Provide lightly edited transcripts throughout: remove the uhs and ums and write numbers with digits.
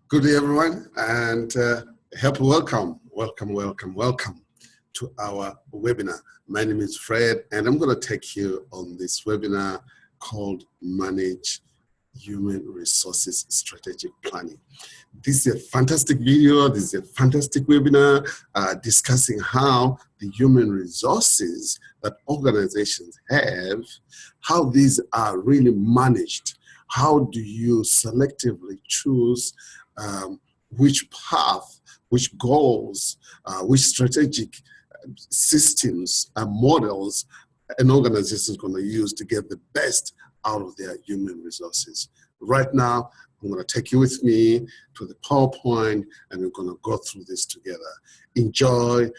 Good day, everyone, and welcome to our webinar. My name is Fred, and I'm going to take you on this webinar called Manage Human Resources Strategic Planning. This is a fantastic video. This is a fantastic webinar discussing how the human resources that organizations have, how these are really managed. How do you selectively choose which path, which goals, which strategic systems and models an organization is going to use to get the best out of their human resources. Right now, I'm going to take you with me to the PowerPoint, and we're going to go through this together. Enjoy,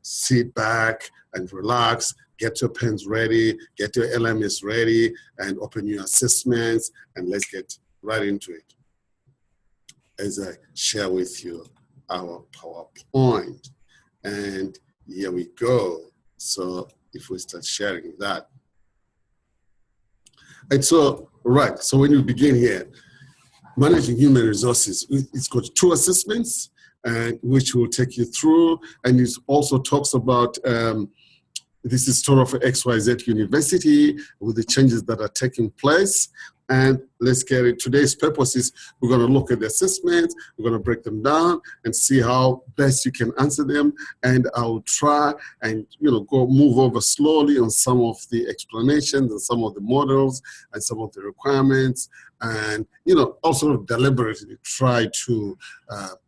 sit back and relax. Get your pens ready, get your LMS ready, and open your assessments, and let's get right into it as I share with you our PowerPoint. And here we go. So if we start sharing that. And so, right, so when you begin here, managing human resources, it's got two assessments, which will take you through, and it also talks about this is sort of XYZ University with the changes that are taking place. And let's get it. Today's purpose is we're going to look at the assessments, we're going to break them down and see how best you can answer them. And I'll try and move over slowly on some of the explanations and some of the models and some of the requirements, and also deliberately try to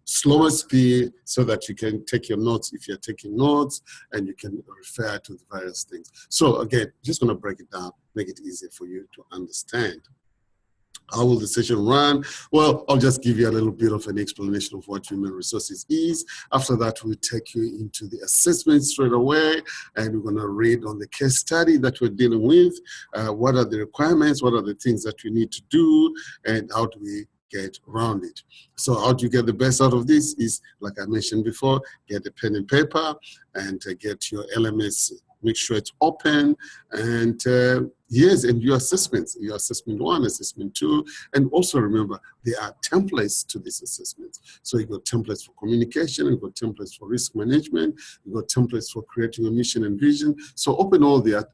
slower speed so that you can take your notes if you're taking notes, and you can refer to the various things. So again, just going to break it down, make it easier for you to understand. How will the session run? Well, I'll just give you a little bit of an explanation of what human resources is. After that, we'll take you into the assessment straight away, and we're going to read on the case study that we're dealing with. What are the requirements? What are the things that we need to do? And how do we get around it? So how do you get the best out of this is, like I mentioned before, get a pen and paper and get your LMS. Make sure it's open, and yes, and your assessments, your assessment 1, assessment 2, and also remember there are templates to these assessments. So you got templates for communication, you got templates for risk management, you got templates for creating a mission and vision. So open all the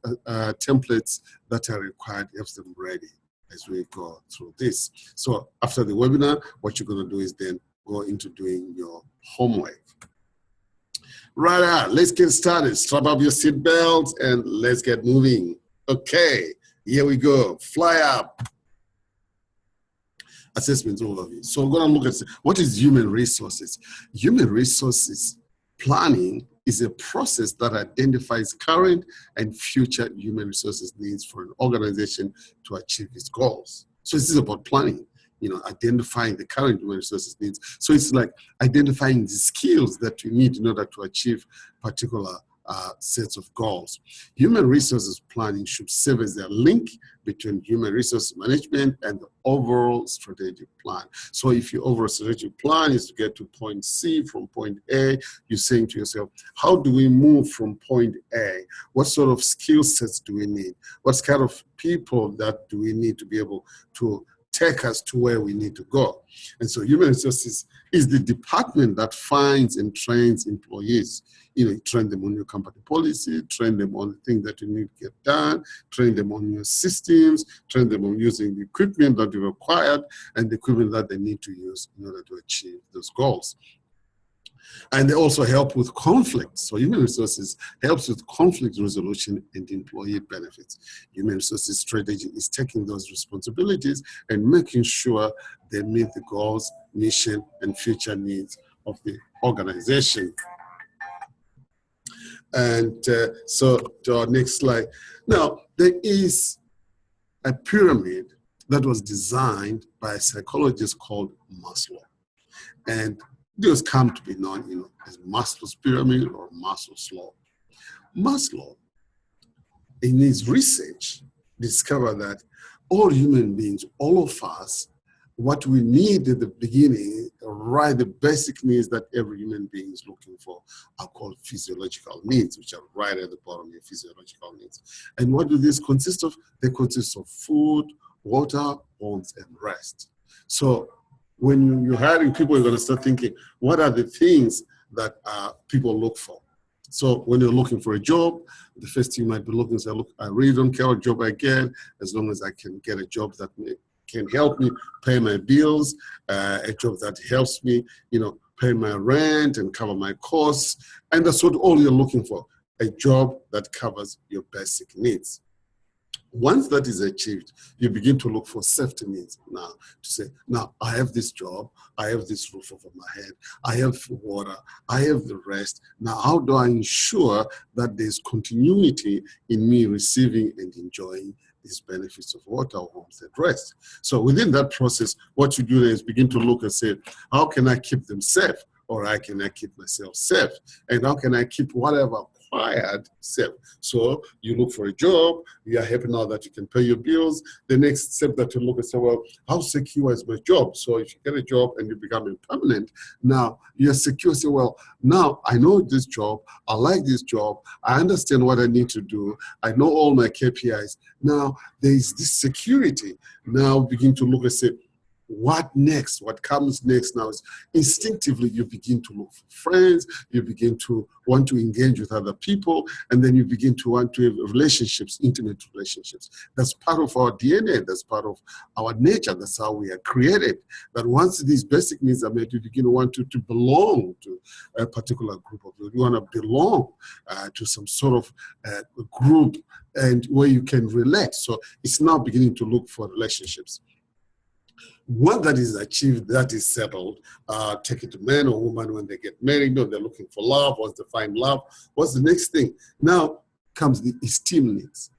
templates that are required, have them ready as we go through this. So after the webinar, what you're going to do is then go into doing your homework. Right, let's get started. Strap up your seatbelts and let's get moving. Okay, here we go. Fly up. Assessment overview. So we're going to look at what is human resources. Human resources planning is a process that identifies current and future human resources needs for an organization to achieve its goals. So this is about planning. Identifying the current human resources needs. So it's like identifying the skills that you need in order to achieve particular sets of goals. Human resources planning should serve as a link between human resource management and the overall strategic plan. So if your overall strategic plan is to get to point C from point A, you're saying to yourself, how do we move from point A? What sort of skill sets do we need? What kind of people that do we need to be able to take us to where we need to go? And so human resources is the department that finds and trains employees. You train them on your company policy, train them on the things that you need to get done, train them on your systems, train them on using the equipment that you required and the equipment that they need to use in order to achieve those goals. And they also help with conflict. So human resources helps with conflict resolution and employee benefits. Human resources strategy is taking those responsibilities and making sure they meet the goals, mission, and future needs of the organization. And so to our next slide. Now, there is a pyramid that was designed by a psychologist called Maslow. And those come to be known, as Maslow's pyramid or Maslow's law. Maslow, in his research, discovered that all human beings, all of us, what we need at the beginning, right, the basic needs that every human being is looking for are called physiological needs, which are right at the bottom, your physiological needs. And what do these consist of? They consist of food, water, warmth, and rest. So when you're hiring people, you're going to start thinking, what are the things that people look for? So when you're looking for a job, the first thing you might be looking at, look, I really don't care what job I get, as long as I can get a job that can help me pay my bills, a job that helps me, pay my rent and cover my costs. And that's what all you're looking for, a job that covers your basic needs. Once that is achieved, you begin to look for safety needs now, to say, now I have this job, I have this roof over my head, I have water, I have the rest. Now, how do I ensure that there's continuity in me receiving and enjoying these benefits of water, homes, and rest? So within that process, what you do is begin to look and say, how can I keep them safe? Or how can I keep myself safe? And how can I keep whatever acquired safe? So you look for a job, you are happy now that you can pay your bills. The next step that you look and say, well, how secure is my job? So if you get a job and you become permanent, now you're secure. Say, well, now I know this job, I like this job, I understand what I need to do, I know all my KPIs. Now there is this security. Now begin to look and say, what next? What comes next now is instinctively you begin to look for friends, you begin to want to engage with other people, and then you begin to want to have relationships, intimate relationships. That's part of our DNA, that's part of our nature, that's how we are created. That once these basic needs are met, you begin to want to belong to a particular group of people. You want to belong to some sort of group and where you can relate. So it's now beginning to look for relationships. Once that is achieved, that is settled, take it to man or woman when they get married, or they're looking for love, once they find love, what's the next thing? Now comes the esteem needs,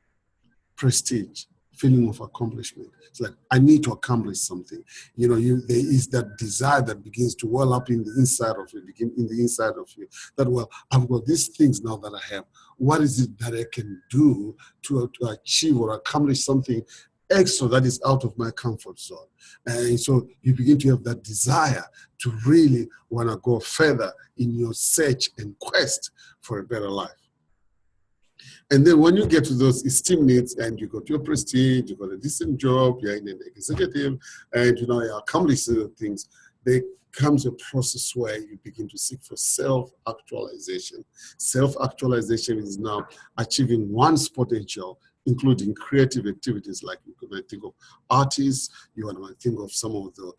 prestige, feeling of accomplishment. It's like, I need to accomplish something. There is that desire that begins to well up in the inside of you, that, well, I've got these things now that I have. What is it that I can do to achieve or accomplish something extra that is out of my comfort zone? And so you begin to have that desire to really want to go further in your search and quest for a better life. And then when you get to those esteem needs and you got your prestige, you got a decent job, you're in an executive, and you accomplish certain things, there comes a process where you begin to seek for self-actualization. Self-actualization is now achieving one's potential, including creative activities, like you might think of artists, you want to think of some of the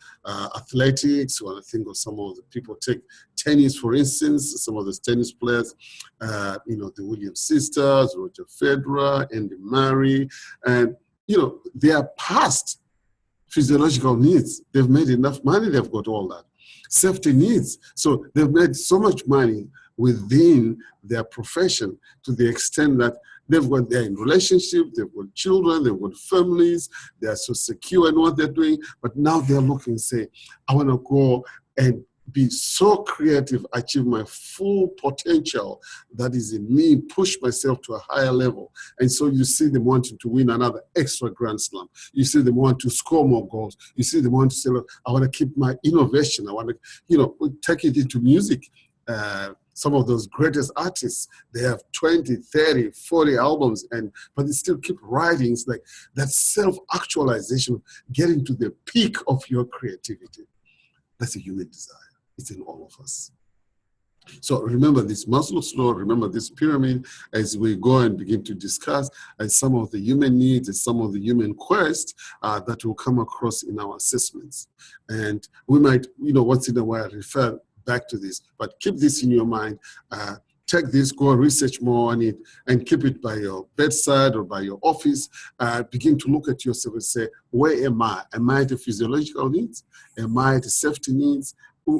athletics, you want to think of some of the people. Take tennis, for instance, some of the tennis players, the Williams sisters, Roger Federer, Andy Murray, and, they are past physiological needs. They've made enough money, they've got all that. Safety needs, so they've made so much money within their profession to the extent that they're in relationship, they've got children, they've got families, they are so secure in what they're doing, but now they're looking and say, I want to go and be so creative, achieve my full potential that is in me, push myself to a higher level. And so you see them wanting to win another extra Grand Slam. You see them want to score more goals. You see them want to say, look, I want to keep my innovation. I want to, take it into music. Some of those greatest artists, they have 20, 30, 40 albums, but they still keep writing. It's like that self-actualization, getting to the peak of your creativity. That's a human desire. It's in all of us. So remember this Maslow's law, remember this pyramid as we go and begin to discuss some of the human needs and some of the human quests that will come across in our assessments. And we might, once in a while refer back to this, but keep this in your mind. Take this, go research more on it, and keep it by your bedside or by your office. Begin to look at yourself and say, where am I? Am I at the physiological needs? Am I at the safety needs?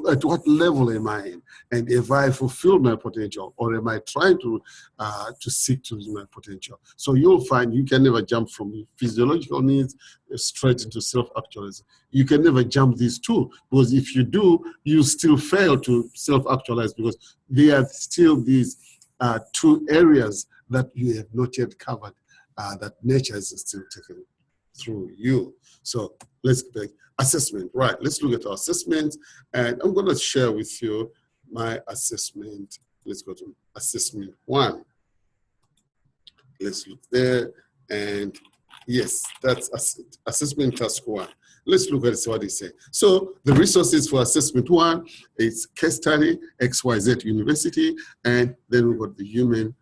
At what level am I in? And if I fulfill my potential, or am I trying to seek to my potential? So you'll find you can never jump from physiological needs straight into self-actualization. You can never jump these two, because if you do, you still fail to self-actualize, because there are still these two areas that you have not yet covered, that nature is still taken through you. So let's get back. Assessment, right? Let's look at our assessment, and I'm going to share with you my assessment. Let's go to assessment 1. Let's look there, and Yes, that's assessment task one. Let's look at what they say. So the resources for assessment one is case study, XYZ University, and then we've got the human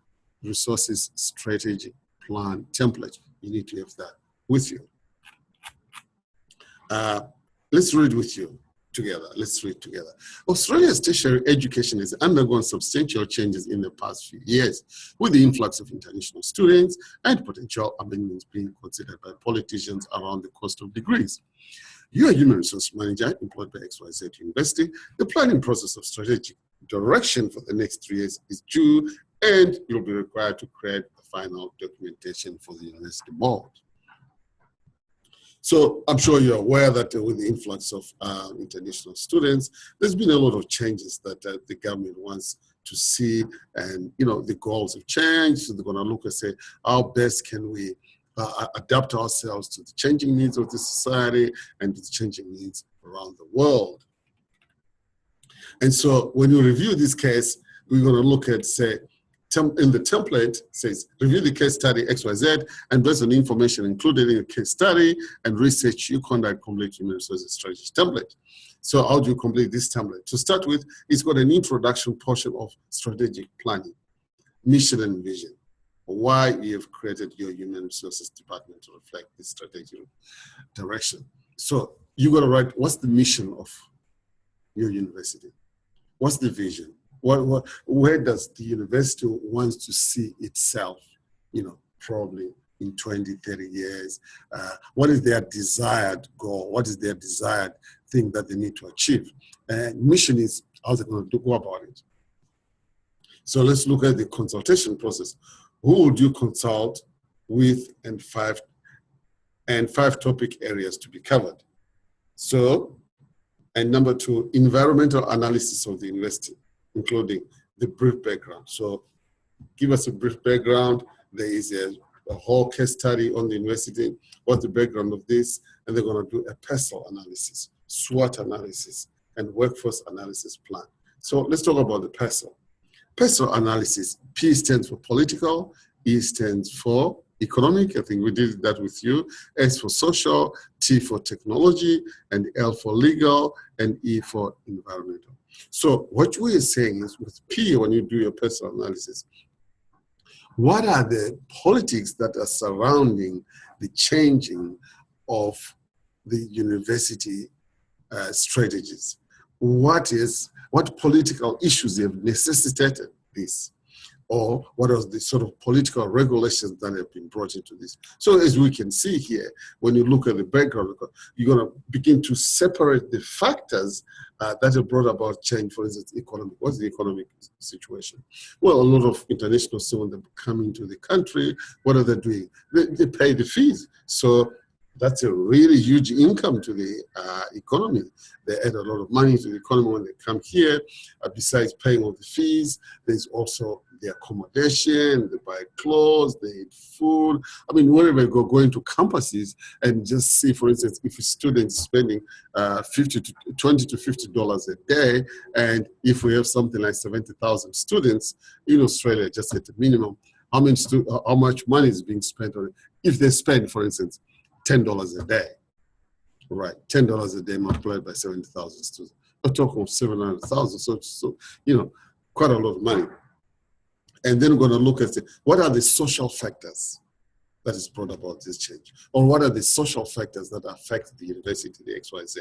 resources strategy plan template. You need to have that with you. Let's read with you together. Let's read together. Australia's tertiary education has undergone substantial changes in the past few years, with the influx of international students and potential amendments being considered by politicians around the cost of degrees. You are a human resource manager employed by XYZ University. The planning process of strategic direction for the next 3 years is due, and you'll be required to create the final documentation for the university board. So I'm sure you're aware that with the influx of international students, there's been a lot of changes that the government wants to see, and the goals have changed. So they're going to look and say, how best can we adapt ourselves to the changing needs of the society and to the changing needs around the world. And so when you review this case, we're going to look at, say, in the template says, review the case study XYZ, and based on the information included in the case study and research you conduct, complete human resources strategy template. So how do you complete this template? To start with, it's got an introduction portion of strategic planning, mission and vision, why you have created your human resources department to reflect this strategic direction. So you got to write, what's the mission of your university? What's the vision? Where does the university want to see itself, probably in 20, 30 years? What is their desired goal? What is their desired thing that they need to achieve? And mission is how they're going to go about it. So let's look at the consultation process. Who would you consult with, and five topic areas to be covered? So, and number 2, environmental analysis of the university, including the brief background. So give us a brief background. There is a whole case study on the university, what's the background of this, and they're going to do a PESTEL analysis, SWOT analysis, and workforce analysis plan. So let's talk about the PESTEL. PESTEL analysis, P stands for political, E stands for economic, I think we did that with you, S for social, T for technology, and L for legal, and E for environmental. So what we are saying is with P, when you do your PESTEL analysis, what are the politics that are surrounding the changing of the university strategies? What political issues have necessitated this? Or what are the sort of political regulations that have been brought into this? So as we can see here, when you look at the background, you're going to begin to separate the factors that have brought about change. For instance, economic. What's the economic situation? Well, a lot of international students that come into the country, what are they doing? They pay the fees. So that's a really huge income to the economy. They add a lot of money to the economy when they come here. Besides paying all the fees, there's also the accommodation, they buy clothes, they eat food. I mean, wherever you go into campuses and just see, for instance, if a student is spending $20 to $50 a day, and if we have something like 70,000 students in Australia, just at the minimum, how much money is being spent on it? If they spend, for instance, $10 a day, right? $10 a day multiplied by 70,000 students. We're talking of 700,000. So quite a lot of money. And then we're going to look at what are the social factors that has brought about this change, or what are the social factors that affect the university, the XYZ,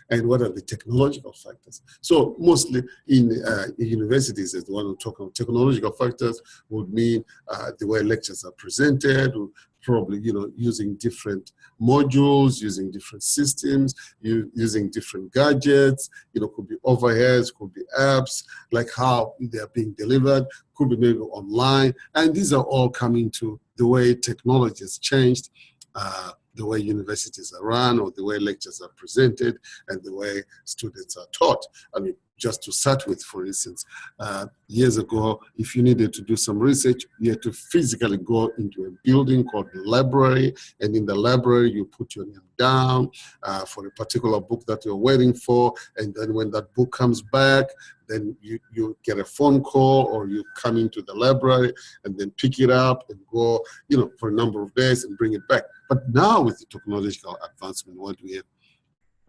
and what are the technological factors. So mostly in universities, as the one who talk about technological factors would mean the way lectures are presented, probably using different modules, using different systems, using different gadgets, could be overheads, could be apps, like how they are being delivered, could be maybe online. And these are all coming to the way technology has changed, the way universities are run, or the way lectures are presented, and the way students are taught. I mean, just to start with, for instance. Years ago, if you needed to do some research, you had to physically go into a building called the library, and in the library, you put your name down for a particular book that you're waiting for, and then when that book comes back, then you get a phone call, or you come into the library and then pick it up and go, for a number of days and bring it back. But now with the technological advancement, what we have,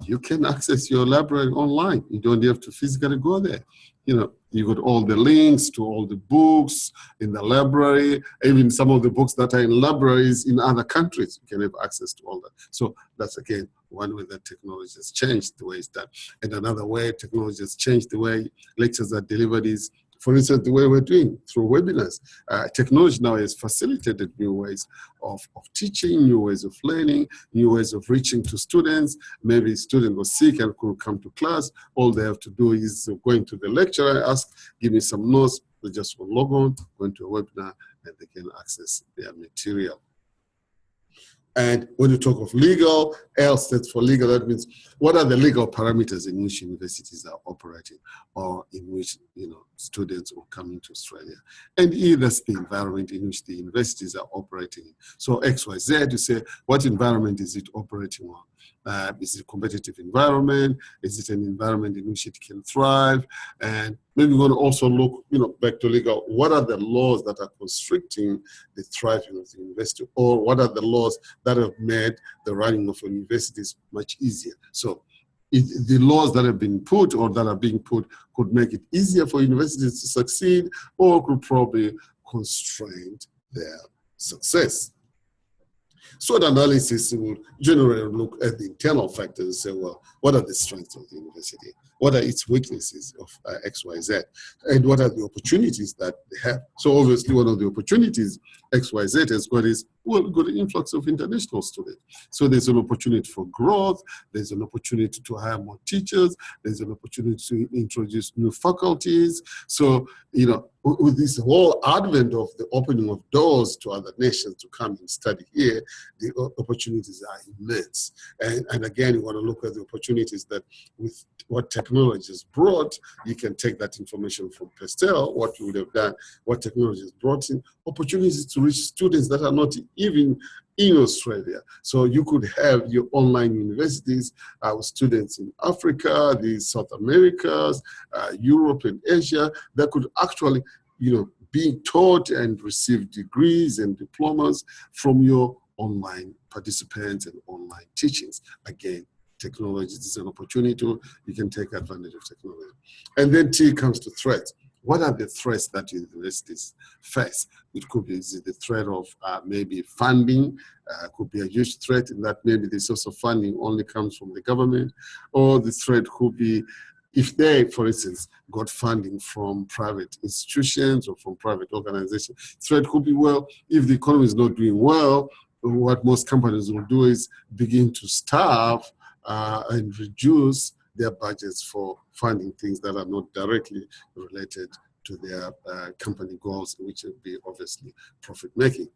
you can access your library online. You don't have to physically go there. You got all the links to all the books in the library, even some of the books that are in libraries in other countries, you can have access to all that. So that's, again, one way that technology has changed the way it's done. And another way technology has changed the way lectures are delivered is, for instance, the way we're doing through webinars. Technology now has facilitated new ways of teaching, new ways of learning, new ways of reaching to students. Maybe a student was sick and couldn't come to class. All they have to do is go into the lecturer, ask, give me some notes. They just will log on, go into a webinar, and they can access their material. And when you talk of legal, L stands for legal. That means what are the legal parameters in which universities are operating, or in which students will come into Australia. And E, that's the environment in which the universities are operating. So XYZ, you say, what environment is it operating on? Is it a competitive environment? Is it an environment in which it can thrive? And maybe we're going to also look, back to legal. What are the laws that are constricting the thriving of the university, or what are the laws that have made the running of universities much easier? So, the laws that have been put or that are being put could make it easier for universities to succeed, or could probably constrain their success. SWOT analysis will generally look at the internal factors and say, well, what are the strengths of the university? What are its weaknesses of XYZ? And what are the opportunities that they have? So obviously one of the opportunities XYZ has got is, well, got an influx of international students. So there's an opportunity for growth. There's an opportunity to hire more teachers. There's an opportunity to introduce new faculties. So, with this whole advent of the opening of doors to other nations to come and study here, the opportunities are immense. And again, you want to look at the opportunities that with what technology has brought, you can take that information from Pestel, what you would have done, what technology has brought in, opportunities to reach students that are not even in Australia. So you could have your online universities with students in Africa, the South Americas, Europe and Asia, that could actually, be taught and receive degrees and diplomas from your online participants and online teachings. Again, technology is an opportunity. You can take advantage of technology. And then T comes to threats. What are the threats that universities face? It could be the threat of maybe funding, could be a huge threat in that maybe the source of funding only comes from the government, or the threat could be if they, for instance, got funding from private institutions or from private organizations. Threat could be, well, if the economy is not doing well, what most companies will do is begin to starve and reduce their budgets for funding things that are not directly related to their company goals, which would be obviously profit making.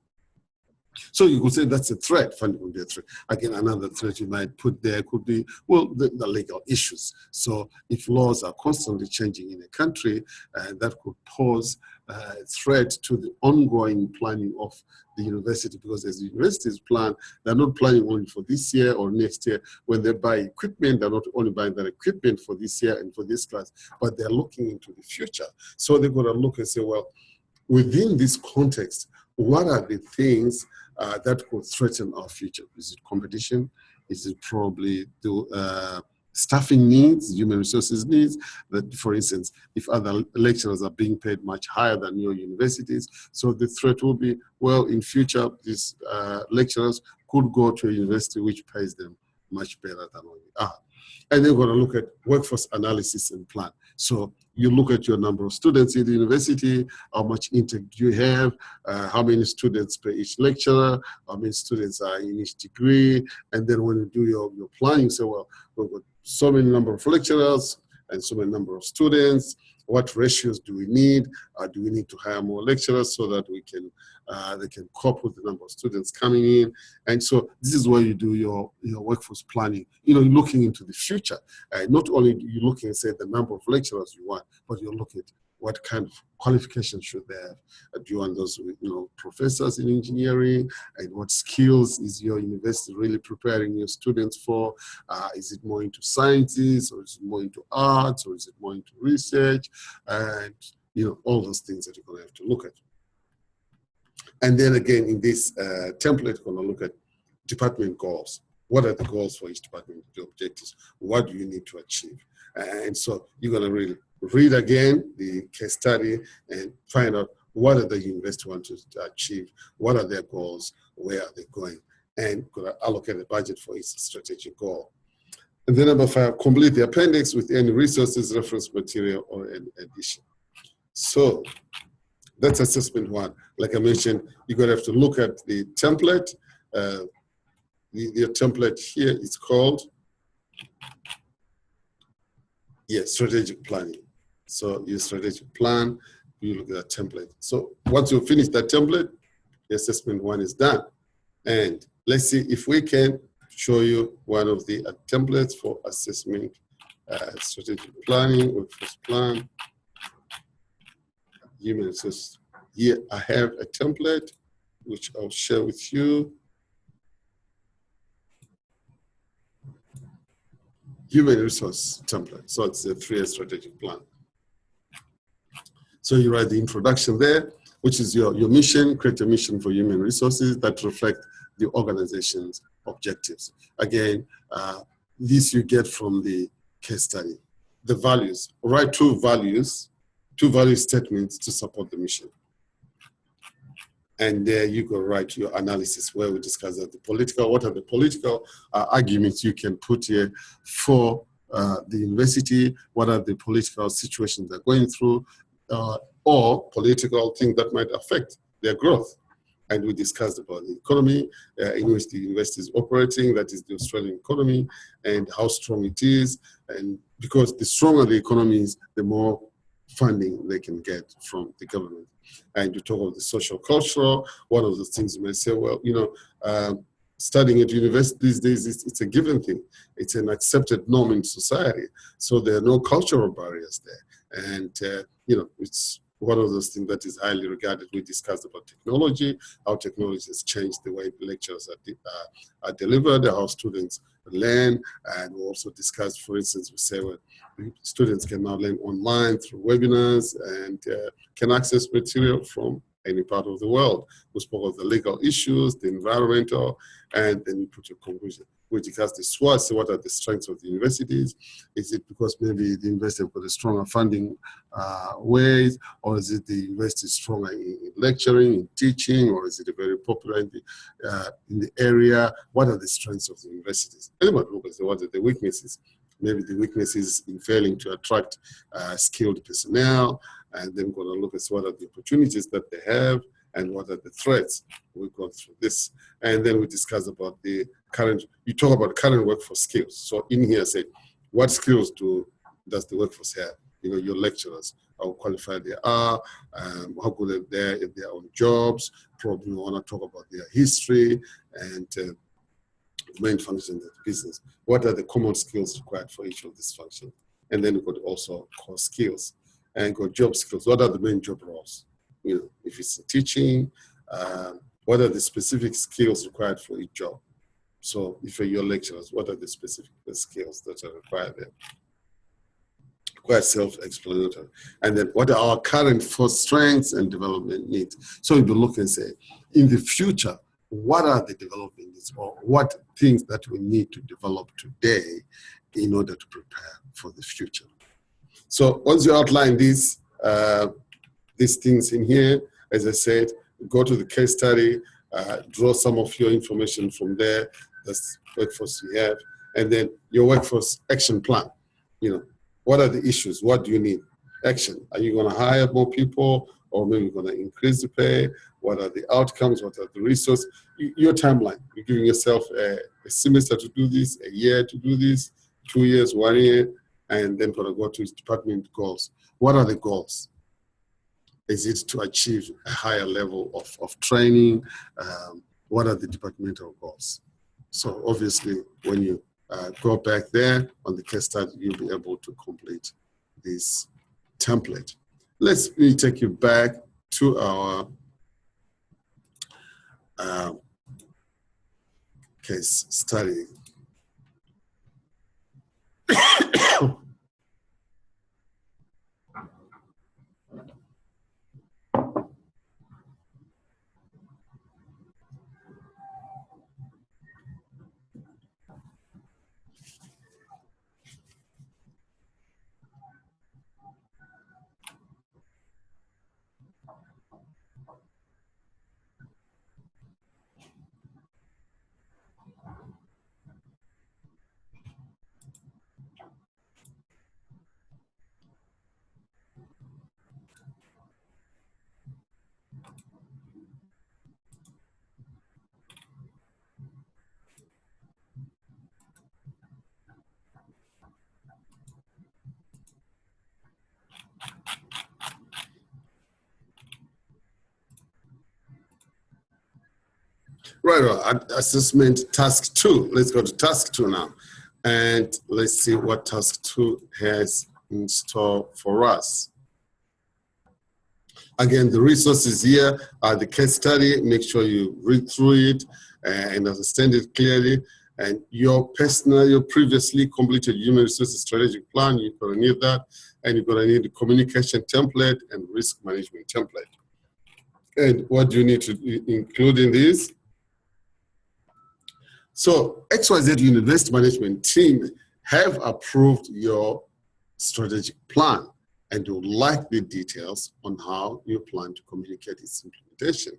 So you could say that's a threat, funding would be a threat. Again, another threat you might put there could be, well, the legal issues. So if laws are constantly changing in a country, that could pose a threat to the ongoing planning of the university, because as the universities plan, they're not planning only for this year or next year. When they buy equipment, they're not only buying that equipment for this year and for this class, but they're looking into the future. So they're going to look and say, well, within this context, what are the things that could threaten our future? Is it competition? Is it probably the staffing needs, human resources needs? That, for instance, if other lecturers are being paid much higher than your universities, so the threat will be, well, in future, these lecturers could go to a university which pays them much better than what we are. And they're going to look at workforce analysis and plan. So you look at your number of students in the university, how much intake do you have, how many students per each lecturer, how many students are in each degree, and then when you do your planning, you say, well, we've got so many number of lecturers and so many number of students, What ratios do we need? Do we need to hire more lecturers so that we can they can cope with the number of students coming in? And so this is where you do your workforce planning. You know, you're looking into the future. Not only you're looking at, say, the number of lecturers you want, but you're looking at what kind of qualifications should they have? Do you want those, professors in engineering? And what skills is your university really preparing your students for? Is it more into sciences, or is it more into arts, or is it more into research? And, all those things that you're going to have to look at. And then again, in this template, we're going to look at department goals. What are the goals for each department, the objectives? What do you need to achieve? And so you're going to really read again the case study and find out what are the university want to achieve, what are their goals, where are they going, and going to allocate a budget for each strategic goal. And then number 5, complete the appendix with any resources, reference material, or an addition. So that's assessment 1. Like I mentioned, you're going to have to look at the template. The template here is called strategic planning. So your strategic plan, you look at that template. So once you finish that template, the assessment 1 is done. And let's see if we can show you one of the templates for assessment, strategic planning, workforce plan, human resources. Here I have a template which I'll share with you. Human resource template. So it's a 3-year strategic plan. So you write the introduction there, which is your mission, create a mission for human resources that reflect the organization's objectives. Again, this you get from the case study. The values, write two value statements to support the mission. And there you go write your analysis where we discuss that what are the political arguments you can put here for the university, what are the political situations they're going through, or political things that might affect their growth. And we discussed about the economy in which the university is operating, that is the Australian economy, and how strong it is. And because the stronger the economy is, the more funding they can get from the government. And you talk about the social cultural, one of the things you may say, well, studying at university these days, it's a given thing. It's an accepted norm in society. So there are no cultural barriers there. And, it's one of those things that is highly regarded. We discussed about technology, how technology has changed the way lectures are delivered, how students learn, and we also discussed, for instance, we say, well, students can now learn online through webinars and can access material from any part of the world. We spoke of the legal issues, the environmental, and then we put your conclusion. We discussed the SWOT, so what are the strengths of the universities? Is it because maybe the university have got a stronger funding ways, or is it the university stronger in lecturing, in teaching, or is it very popular in the area? What are the strengths of the universities? Anybody look at what are the weaknesses? Maybe the weaknesses in failing to attract skilled personnel, and then we're going to look at what are the opportunities that they have and what are the threats. We've gone through this. And then we discuss about the you talk about current workforce skills. So in here, say, what skills does the workforce have? Your lecturers, how qualified they are, how good are they in their own jobs. Probably want to talk about their history and main functions of the business. What are the common skills required for each of these functions? And then we could also core skills and got job skills. What are the main job roles? If it's teaching, what are the specific skills required for each job? So if you're your lecturers, what are the specific skills that are required there? Quite self-explanatory. And then what are our current force strengths and development needs? So if you look and say, in the future, what are the development needs, or what things that we need to develop today in order to prepare for the future? So once you outline these things in here, as I said, go to the case study, draw some of your information from there. That's workforce you have, and then your workforce action plan. What are the issues? What do you need? Action. Are you going to hire more people, or maybe you're going to increase the pay? What are the outcomes? What are the resources? Your timeline. You're giving yourself a semester to do this, a year to do this, 2 years, 1 year, and then going to go to department goals. what are the goals? Is it to achieve a higher level of training? What are the departmental goals? So obviously, when you go back there on the case study, you'll be able to complete this template. Let me take you back to our case study. Right, assessment task 2. Let's go to task 2 now. And let's see what task 2 has in store for us. Again, the resources here are the case study. Make sure you read through it and understand it clearly. And your previously completed human resources strategic plan, you're gonna need that. And you're gonna need the communication template and risk management template. And what do you need to include in this? So XYZ University Management Team have approved your strategic plan and would like the details on how you plan to communicate its implementation.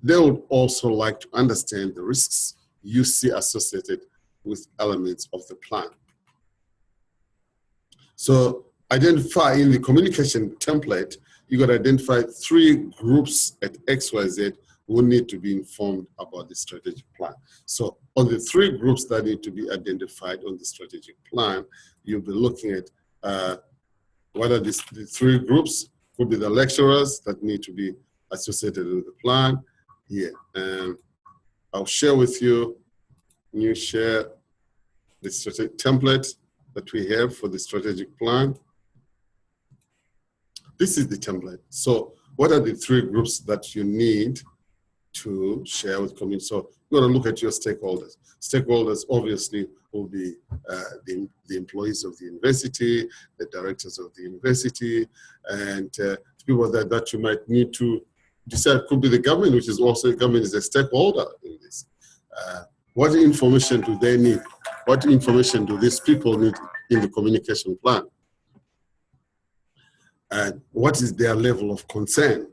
They would also like to understand the risks you see associated with elements of the plan. So identify in the communication template, you got to identify 3 groups at XYZ who need to be informed about the strategic plan. So on the 3 groups that need to be identified on the strategic plan, you'll be looking at what are the 3 groups. Could be the lecturers that need to be associated with the plan here. And I'll share with you, share the strategic template that we have for the strategic plan. This is the template. So what are the 3 groups that you need to share with community? So you're going to look at your stakeholders. Stakeholders obviously will be the employees of the university, the directors of the university, and people that you might need to decide. Could be the government, which is also, the government is a stakeholder in this. What information do they need? What information do these people need in the communication plan? And what is their level of concern?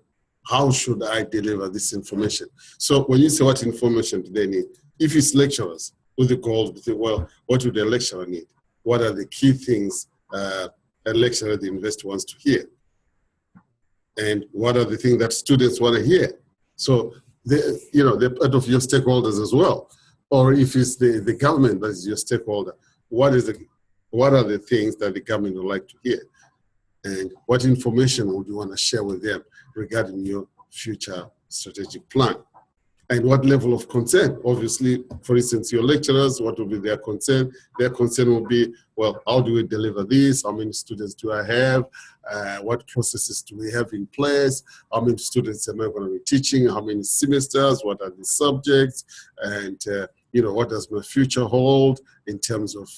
How should I deliver this information? So when you say what information do they need, if it's lecturers with the goals, we say, well, what do the lecturer need? What are the key things a lecturer at the university wants to hear? And what are the things that students want to hear? So they're part of your stakeholders as well. Or if it's the government that is your stakeholder, what are the things that the government would like to hear? And what information would you want to share with them regarding your future strategic plan? And what level of concern? Obviously, for instance, your lecturers, what will be their concern? Their concern will be, well, how do we deliver this? How many students do I have? What processes do we have in place? How many students am I going to be teaching? How many semesters? What are the subjects? And what does my future hold in terms of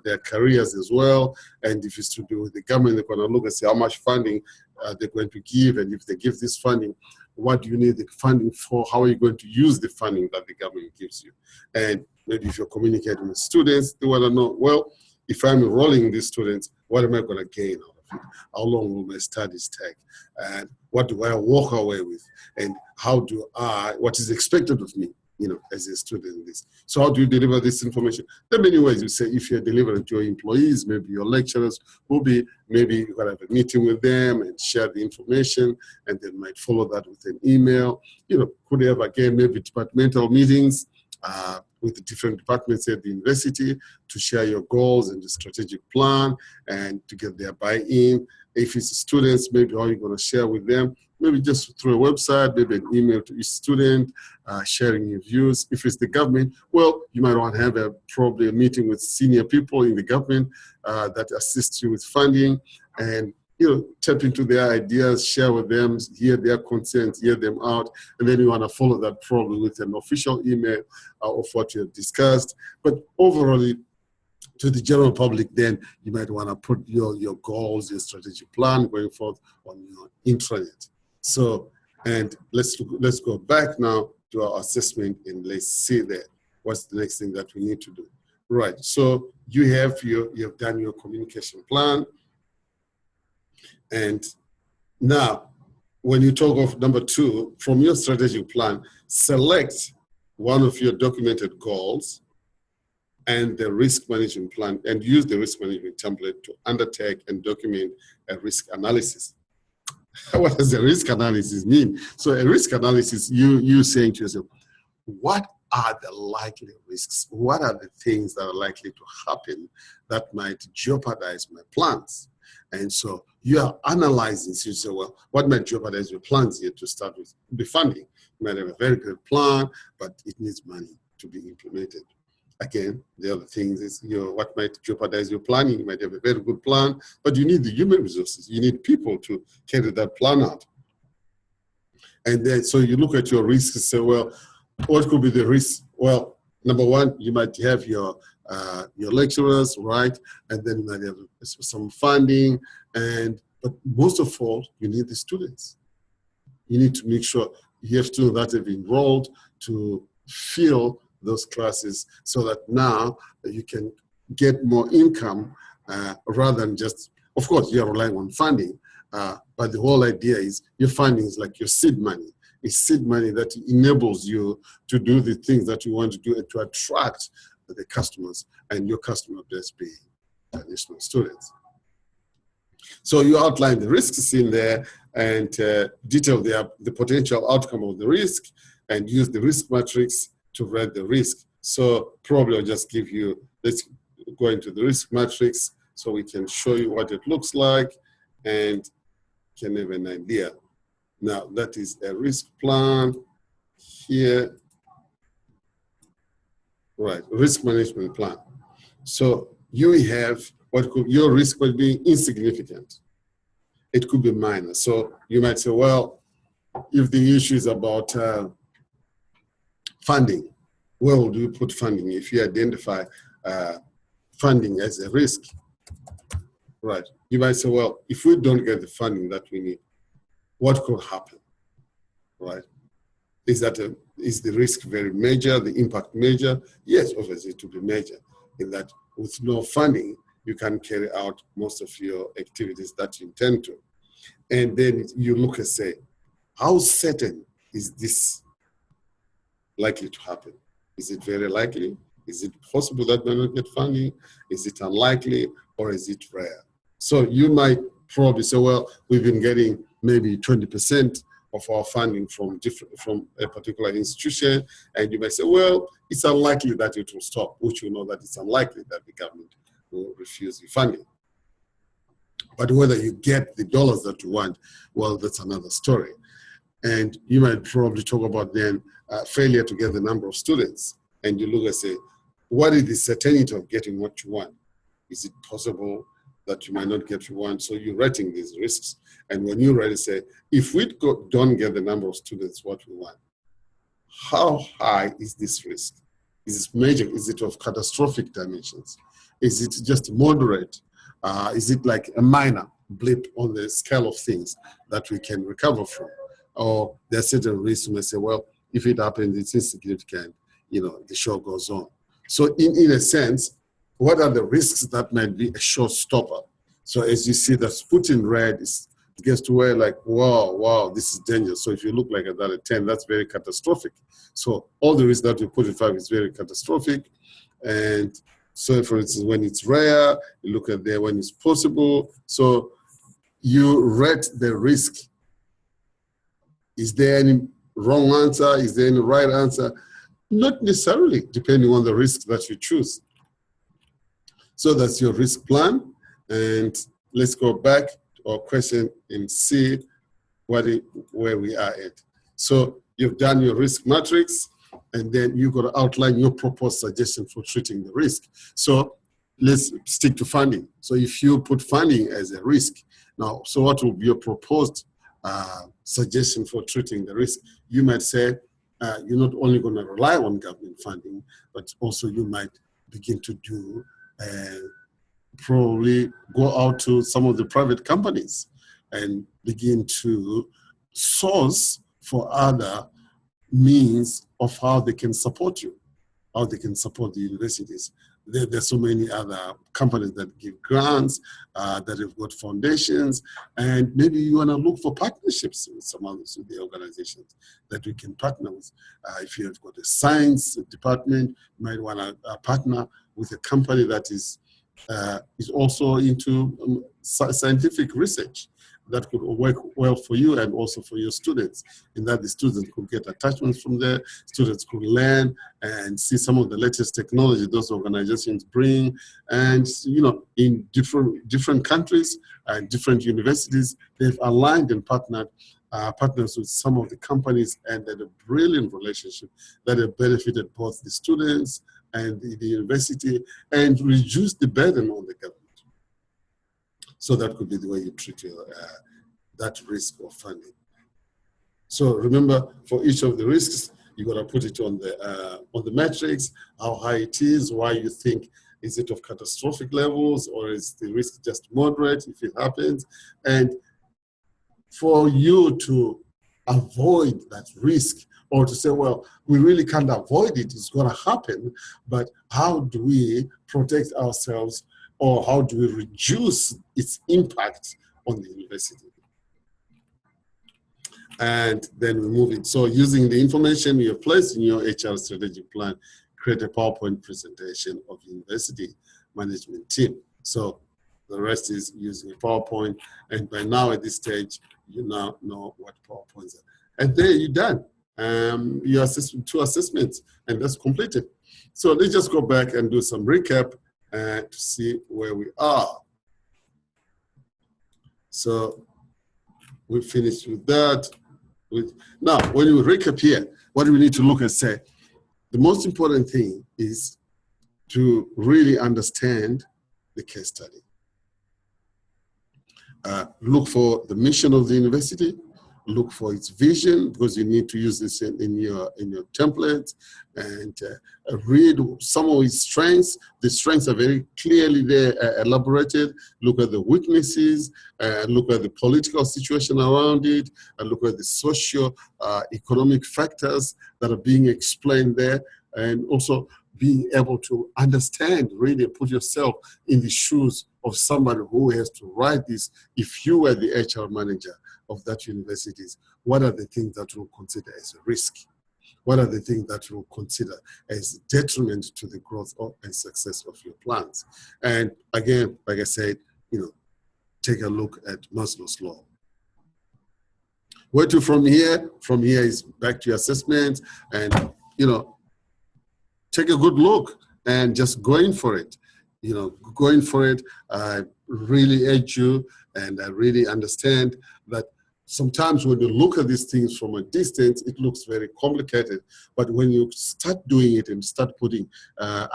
their careers as well? And if it's to do with the government, they're going to look and see how much funding they're going to give. And if they give this funding, what do you need the funding for? How are you going to use the funding that the government gives you? And maybe if you're communicating with students, they want to know, well, if I'm enrolling these students, what am I going to gain out of it? How long will my studies take? And what do I walk away with? And what is expected of me, as a student in this? So how do you deliver this information? There are many ways. You say, if you're delivering to your employees, maybe your lecturers will be, maybe you're going to have a meeting with them and share the information, and they might follow that with an email. Could have, again, maybe departmental meetings with the different departments at the university to share your goals and the strategic plan and to get their buy-in. If it's students, maybe how you're going to share with them. Maybe just through a website, maybe an email to each student, sharing your views. If it's the government, well, you might want to have probably a meeting with senior people in the government that assist you with funding, and tap into their ideas, share with them, hear their concerns, hear them out, and then you want to follow that probably with an official email of what you have discussed. But overall, to the general public, then you might want to put your goals, your strategic plan going forth on your intranet. So, and let's go back now to our assessment, and let's see there what's the next thing that we need to do. Right. So you have done your communication plan, and now when you talk of number 2, from your strategic plan, select one of your documented goals and the risk management plan, and use the risk management template to undertake and document a risk analysis. What does a risk analysis mean? So a risk analysis, you saying to yourself, what are the likely risks? What are the things that are likely to happen that might jeopardize my plans? And so you are analyzing, so you say, well, what might jeopardize your plans here to start with? The funding. You might have a very good plan, but it needs money to be implemented. Again, the other things is, what might jeopardize your planning. You might have a very good plan, but you need the human resources. You need people to carry that plan out. And then, so you look at your risks and say, well, what could be the risk? Well, number 1, you might have your lecturers, right? And then you might have some funding, but most of all, you need the students. You need to make sure you have students that have enrolled to fill those classes, so that now you can get more income rather than just, of course, you're relying on funding, but the whole idea is your funding is like your seed money. It's seed money that enables you to do the things that you want to do and to attract the customers, and your customer base being international students. So you outline the risks in there and detail the potential outcome of the risk, and use the risk matrix to rate the risk. So probably I'll just give you, let's go into the risk matrix so we can show you what it looks like and can have an idea. Now that is a risk plan here. Right, risk management plan. So you have your risk could be insignificant. It could be minor. So you might say, well, if the issue is about funding, where would you put funding if you identify funding as a risk? Right. You might say, well, if we don't get the funding that we need, what could happen? Right. Is the risk very major, the impact major? Yes, obviously it will be major, in that with no funding, you can carry out most of your activities that you intend to. And then you look and say, how certain is this likely to happen? Is it very likely? Is it possible that we will not get funding? Is it unlikely, or is it rare? So you might probably say, well, we've been getting maybe 20% of our funding from a particular institution, and you may say, well, it's unlikely that it will stop, which you know that it's unlikely that the government will refuse you funding. But whether you get the dollars that you want, well, that's another story. And you might probably talk about then failure to get the number of students, and you look and say, what is the certainty of getting what you want? Is it possible that you might not get what you want? So you're rating these risks. And when you really say, if we don't get the number of students what we want, how high is this risk? Is it major? Is it of catastrophic dimensions? Is it just moderate? Is it like a minor blip on the scale of things that we can recover from? Or there are certain risks, we may say, well, if it happens, it's insignificant, the show goes on. So in a sense, what are the risks that might be a showstopper? So as you see, that's put in red, it gets to where like, wow, this is dangerous. So if you look like at that at 10, that's very catastrophic. So all the risks that we put in 5 is very catastrophic. And so for instance, when it's rare, you look at there when it's possible. So you rate the risk. Is there any wrong answer? Is there any right answer? Not necessarily, depending on the risk that you choose. So that's your risk plan. And let's go back or question and see where we are at. So you've done your risk matrix, and then you've got to outline your proposed suggestion for treating the risk. So let's stick to funding. So if you put funding as a risk, now, so what will be your proposed suggestion for treating the risk? You might say you're not only going to rely on government funding, but also you might begin to do probably go out to some of the private companies and begin to source for other means of how they can support you, how they can support the universities. There's so many other companies that give grants, that have got foundations, and maybe you want to look for partnerships with some others, with the organizations that we can partner with. If you have got a science department, you might want to partner with a company that is also into scientific research. That could work well for you and also for your students, in that the students could get attachments from there, students could learn and see some of the latest technology those organizations bring. And, you know, in different countries and different universities, they've aligned and partners with some of the companies, and had a brilliant relationship that have benefited both the students and the university and reduced the burden on the government. So that could be the way you treat your, that risk of funding. So remember, for each of the risks, you got to put it on the matrix, how high it is, why you think, is it of catastrophic levels, or is the risk just moderate if it happens? And for you to avoid that risk, or to say, well, we really can't avoid it, it's going to happen, but how do we protect ourselves, or how do we reduce its impact on the university? And then we move it. So using the information you have placed in your HR strategic plan, create a PowerPoint presentation of the university management team. So the rest is using a PowerPoint. And by now at this stage, you now know what PowerPoints are. And there you're done. Your two assessments, and that's completed. So let's just go back and do some recap to see where we are. So we finished with that. Now, when you recap here, what do we need to look and say? The most important thing is to really understand the case study. Look for the mission of the university. Look for its vision, because you need to use this in your templates, and read some of its strengths. The strengths are very clearly there, elaborated. Look at the weaknesses, look at the political situation around it, and look at the socio-economic factors that are being explained there, and also being able to understand, really put yourself in the shoes of somebody who has to write this. If you were the HR manager of that universities, what are the things that you will consider as a risk? What are the things that you will consider as detriment to the growth and success of your plans? And again, like I said, you know, take a look at Maslow's law. Where to from here? From here is back to your assessment, and, you know, take a good look and just go in for it. You know, going for it. I really urge you, and I really understand that sometimes when you look at these things from a distance, it looks very complicated. But when you start doing it and start putting,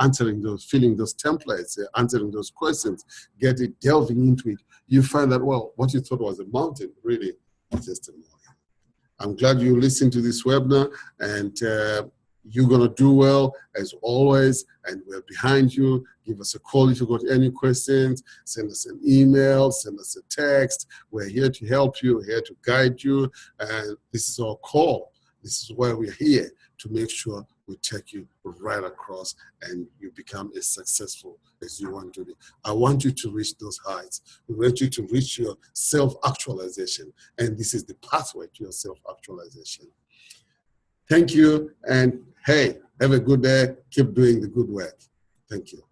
answering those, filling those templates, answering those questions, delving into it, you find that, well, what you thought was a mountain really is just a mountain. I'm glad you listened to this webinar, and you're going to do well as always, and we're behind you. Give us a call if you've got any questions. Send us an email, send us a text. We're here to help you, here to guide you. And this is our call. This is why we're here, to make sure we take you right across and you become as successful as you want to be. I want you to reach those heights. We want you to reach your self-actualization. And this is the pathway to your self-actualization. Thank you, and hey, have a good day. Keep doing the good work. Thank you.